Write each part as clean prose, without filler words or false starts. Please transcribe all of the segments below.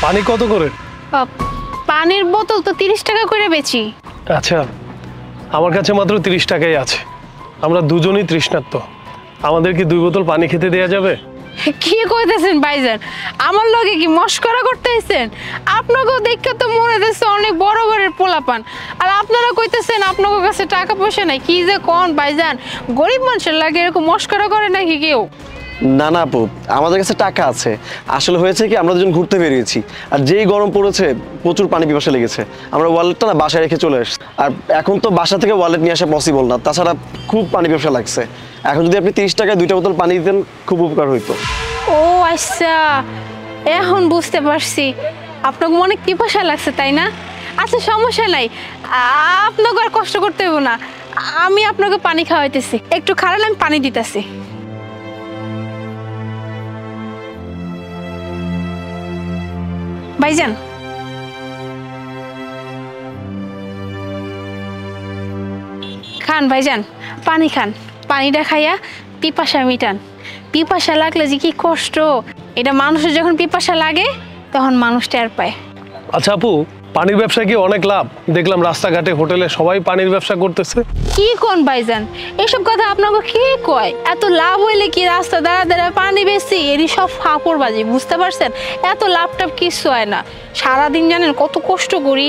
পানি কত করে? পানির বোতল তো 30 টাকা করে বেচি। আচ্ছা, আমার কাছে মাত্র 30 টাকাই আছে। আমরা দুজনই তৃষ্ণার্ত, আমাদের কি 2 বোতল পানি খেতে দেওয়া যাবে? কি কইতেছেন ভাইজান? আমার লগে কি মস্করা করতেছেন? আপনাকেও দেখে তো মনে হচ্ছে অনেক বড় ঘরের পোলাপান, আর আপনারা কইতেছেন আপনাদের কাছে টাকা পয়সা নাই। কি যে কোন ভাইজান, গরিব মানুষের লাগে এরকম মস্করা করে নাকি কেউ? না না আপু, আমাদের কাছে টাকা আছে। আসলে হয়েছে কি, আমরা দুজন ঘুরতে বেরিয়েছি, আর যেই গরম পড়েছে প্রচুর পানি পিপাসা লেগেছে। আমরা ওয়ালেটটা না বাসায় রেখে চলে এসেছি, আর এখন তো বাসা থেকে ওয়ালেট নিয়ে আসা পসিবল না, তাছাড়া খুব পানি পিপাসা লাগছে। এখন যদি আপনি 30 টাকায় 2টা বোতল পানি দিতেন খুব উপকার হইতো। ও আচ্ছা, এখন বুঝতে পারছি আপনাকে অনেক পিপাসা লাগছে, তাই না? আচ্ছা সমস্যা নাই, আপনাকে আর কষ্ট করতে হবে না, আমি আপনাকে পানি খাওয়াইতেছি। একটু খারাপ, আমি পানি দিতেছি। ভাইজান, খান ভাইজান, পানি খান। পানিটা খাইয়া পিপাসা মিটান। পিপাসা লাগলে যে কি কষ্ট, এটা মানুষের যখন পিপাসা লাগে তখন মানুষ টের পায়। আচ্ছা আপু, পানির ব্যবসা কি অনেক লাভ? দেখলাম রাস্তাঘাটে হোটেলে সবাই পানির ব্যবসা করতেছে। কি কোন ভাইজান, এসব কথা আপনাকে কে কয়? এত লাভ হইলে কি রাস্তা দাঁড়া দাঁড়া পানি বেশি, এরই সব ফাপড়বাজি, বুঝতে পারছেন? এত লাভটাভ কিছু হয় না। সারাদিন জানেন কত কষ্ট করি,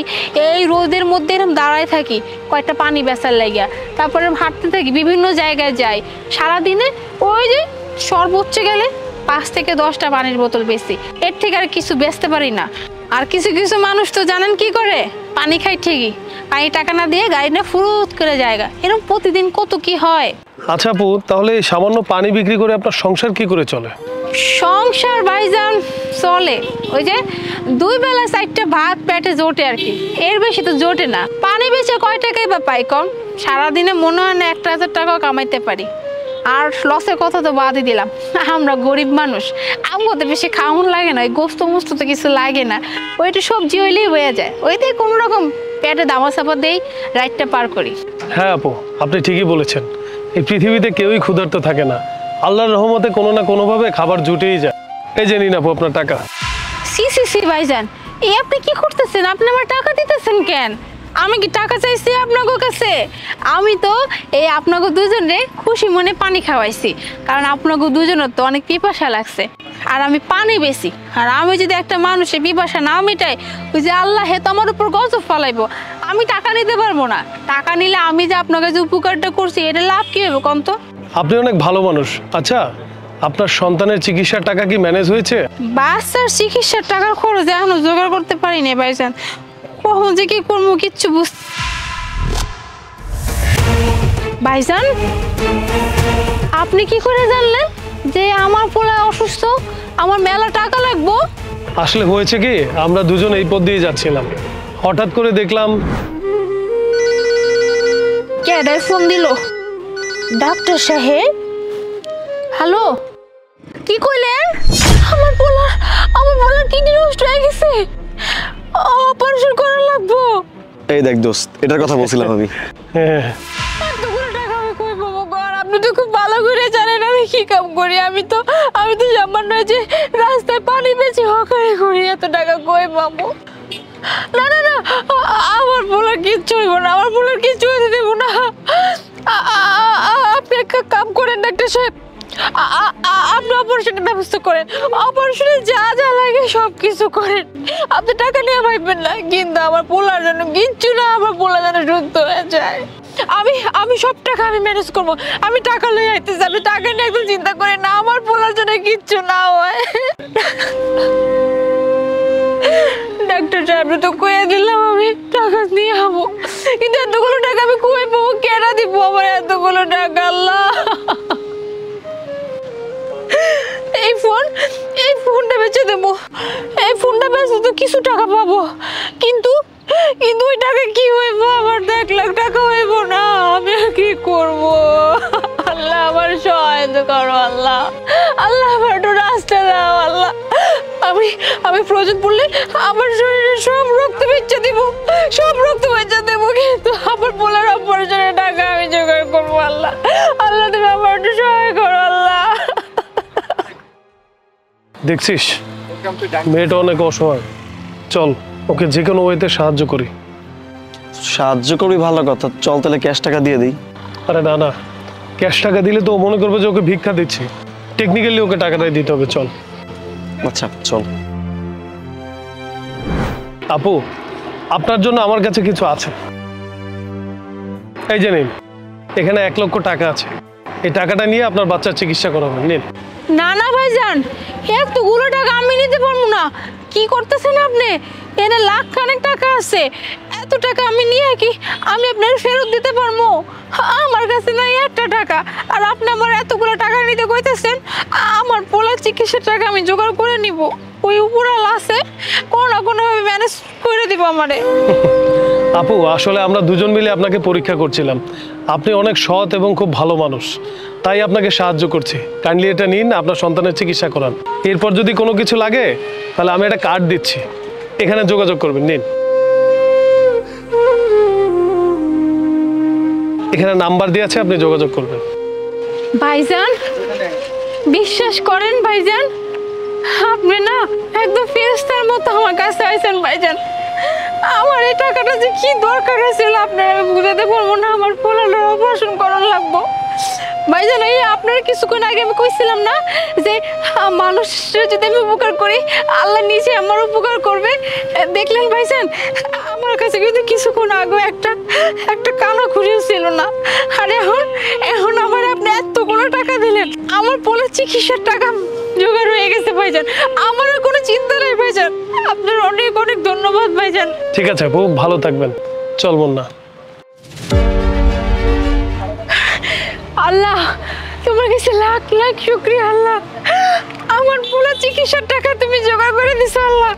এই রোদের মধ্যে এরকম দাঁড়ায় থাকি কয়েকটা পানি বেচার লাগিয়া, তারপরে হাঁটতে থাকি, বিভিন্ন জায়গায় যাই। সারাদিনে ওই যে সর্বোচ্চ গেলে 5 থেকে 10টা পানির বোতল বেশি, এর থেকে আর কিছু বেচতে পারি না। আর কিছু কিছু মানুষ তো জানেন কি করে, পানি খাই ঠিকই, পানি টাকা না দিয়ে গাড়ি না ফুরুত করে জায়গা, এরকম প্রতিদিন কত কি হয়। আচ্ছা আপু, তাহলে এই সামান্য পানি বিক্রি করে আপনার সংসার কি করে চলে? সংসার ভাইজান চলে, ওই যে 2 বেলা 4টা ভাত পেটে জোটে আর কি, এর বেশি তো জোটে না। পানি বেচে কয় টাকাই বা পাই কম, সারাদিনে মনে হয় না 1,000 টাকাও কামাইতে পারি। আর লসের কথা তো বাদই দিলাম, আমরা গরিব মানুষ, আমাদের বেশি খাওয়ান লাগে না, ওই গোস্ত মোস্ত তো কিছু লাগে না, ওইটা সবজি হইলেই হয়ে যায়, ওইতে কোনো রকম পেটে দামা চাপা দেই, রাতটা পার করি। হ্যাঁ আপু, আপনি ঠিকই বলেছেন। এই পৃথিবীতে কেউই ক্ষুধার্ত থাকে না, আল্লাহর রহমতে কোনো না কোনোভাবে খাবার জুটেই যায়। এই যে নিন আপু আপনার টাকা। সি সি সি ভাইজান, এই আপনি কি করতেছেন? আপনি আমার টাকা দিতেছেন কেন? আমি কি টাকা চাইছি আপনাকে কাছে? আমি তো এই আপনাকে দুজনে খুশি মনে পানি খাওয়াইছি, কারণ আপনাকে দুজনের তো অনেক পিপাসা লাগছে, আর আমি পানি বেশি। আর আমি যদি একটা মানুষের পিপাসা না মিটাই, ওই যে আল্লাহ হে তো আমার উপর গজব ফালাইবো। আমি টাকা নিতে পারবো না। টাকা নিলে আমি যে আপনাকে যে উপকারটা করছি, এটা লাভ কি হবে কোন তো? আপনি অনেক ভালো মানুষ। আচ্ছা, আপনার সন্তানের চিকিৎসার টাকা কি ম্যানেজ হয়েছে? বাচ্চার চিকিৎসার টাকার খরচ এখনো জোগাড় করতে পারিনি ভাইজান, কখন যে কি করবো কিচ্ছু বুঝ। ভাইজান, আপনি কি করে জানলেন যে আমার পোলা অসুস্থ, আমার মেলা টাকা লাগবো? আসলে হয়েছে কি, আমরা দুজন এই পথ দিয়ে যাচ্ছিলাম, হঠাৎ করে দেখলাম। কে ফোন দিল? ডাক্তার সাহেব? হ্যালো, কি কইলেন? আমার পোলার কিডনি নষ্ট হয়ে গেছে, অপারেশন করা লাগবো। এই দেখ দোস্ত, এটার কথা বলছিলাম আমি। হ্যাঁ, এতগুলো টাকা আমি কই পাবো? আপনি তো খুব ভালো করে জানেন আমি কি কাম করি। আমি তো সামান্য যে রাস্তায় পানি বেচে হকারি করি, এত টাকা কই পাবো? না না না, আমার পোলার কিচ্ছু হইব না, আমার পোলার কিচ্ছু হইতে দেবো না। আপনি একটা কাম করেন ডাক্তার সাহেব, আপনি অপারেশনের ব্যবস্থা করেন, অপারেশনে যা যা লাগে সব কিছু করেন, আপনি টাকা নিয়ে ভাববেন না। কিন্তু আমার পোলার জন্য কিচ্ছু না, আমার পোলা যেন সুস্থ হয়ে যায়। আমি সব টাকা আমি ম্যানেজ করবো, আমি টাকা লয়ে আইতেছি, আমি টাকা নিয়ে একদম চিন্তা করি না, আমার পোলার জন্য কিচ্ছু না হয়। ডাক্তার সাহেব তো কয়ে দিলাম আমি টাকা নিয়ে যাবো, কিন্তু এতগুলো টাকা আমি কই পাবো? কেনা দিব আমার এতগুলো টাকা? আল্লাহ, এই ফোনটা বেচে দেবো, এই ফোনটা বেচে তো কিছু টাকা পাবো, কিন্তু ওই টাকা কি হইব? আমার 1 লাখ টাকা হইব না, আমি কি করব? আল্লাহ আমার সহায়তা করো, আল্লাহ আমার একটু রাস্তা দাও আল্লাহ। আমি প্রয়োজন পড়লে আমার শরীরে সব রক্ত বেচে দিব, কিন্তু আমার পোলার অপারেশনের টাকা আমি জোগাড় করবো। আল্লাহ তুমি আমার একটু সহায় করো আল্লাহ। দেখছিস মেয়েটা অনেক অসহায়, চল ওকে যে কোনো ওয়েতে সাহায্য করি। সাহায্য করবি ভালো কথা, চল তাহলে ক্যাশ টাকা দিয়ে দিই। আরে না না, ক্যাশ টাকা দিলে তো ও মনে করবে যে ওকে ভিক্ষা দিচ্ছি। টেকনিক্যালি ওকে টাকাটাই দিতে হবে, চল। আচ্ছা চল। আপু, আপনার জন্য আমার কাছে কিছু আছে। এই যে নিন, এখানে 1 লক্ষ টাকা আছে। এই টাকাটা নিয়ে আপনার বাচ্চার চিকিৎসা করাবেন, নিন। না না ভাইজান, এতগুলো টাকা আমি নিতে পারবো না। কি করতেছেন আপনি? এখানে লাখ খানেক টাকা আছে, এত টাকা আমি নিয়ে কি আমি আপনার ফেরত দিতে পারবো? আমার কাছে নাই একটা টাকা, আর আপনি আমার এতগুলো টাকা নিতে কইতেছেন। আমার পোলার চিকিৎসার টাকা আমি জোগাড় করে নিব, ওই উপরালা আছে, কোনো না কোনোভাবে ম্যানেজ করে দিব আমারে। আপু, আসলে আমরা দুজন মিলে আপনাকে পরীক্ষা করছিলাম। আপনি অনেক সৎ এবং খুব ভালো মানুষ, তাই আপনাকে সাহায্য করছি। কাইন্ডলি এটা নিন, আপনার সন্তানের চিকিৎসা করান। এরপর যদি কোনো কিছু লাগে তাহলে আমি একটা কার্ড দিচ্ছি, এখানে যোগাযোগ করবেন, নিন। এখানে নাম্বার দিয়ে আছে, আপনি যোগাযোগ করবেন। ভাইজান, বিশ্বাস করেন ভাইজান, আপনি না একদম ফেরেশতার মতো আমার কাছে আইছেন ভাইজান। আমার এই টাকাটা যে কি দরকার ছিল আপনার আমি বুঝাতে পারবো না। আমার পোলার অপারেশন করার লাগবো ভাইজান। এই আপনার কিছুক্ষণ আগে আমি কইছিলাম না যে মানুষের যদি আমি উপকার করি আল্লাহ নিজে আমার উপকার করবে। দেখলেন ভাইজান, আমার কাছে কিন্তু কিছুক্ষণ আগে একটা কানা খুঁড়িও ছিল না, আর এখন আমার আপনি এতগুলো টাকা দিলেন। আমার পোলার চিকিৎসার টাকা জোগাড় হয়ে গেছে ভাইজান, আমার আর কোনো চিন্তা নেই ভাইজান। আপনার অনেক অনেক ধন্যবাদ ভাইজান। ঠিক আছে আপু, ভালো থাকবেন, চল মুন্না। আল্লাহ, তোমার কাছে লাখ লাখ শুকরিয়া আল্লাহ। আমার পুরো চিকিৎসার টাকা তুমি জোগাড় করে দিছো আল্লাহ।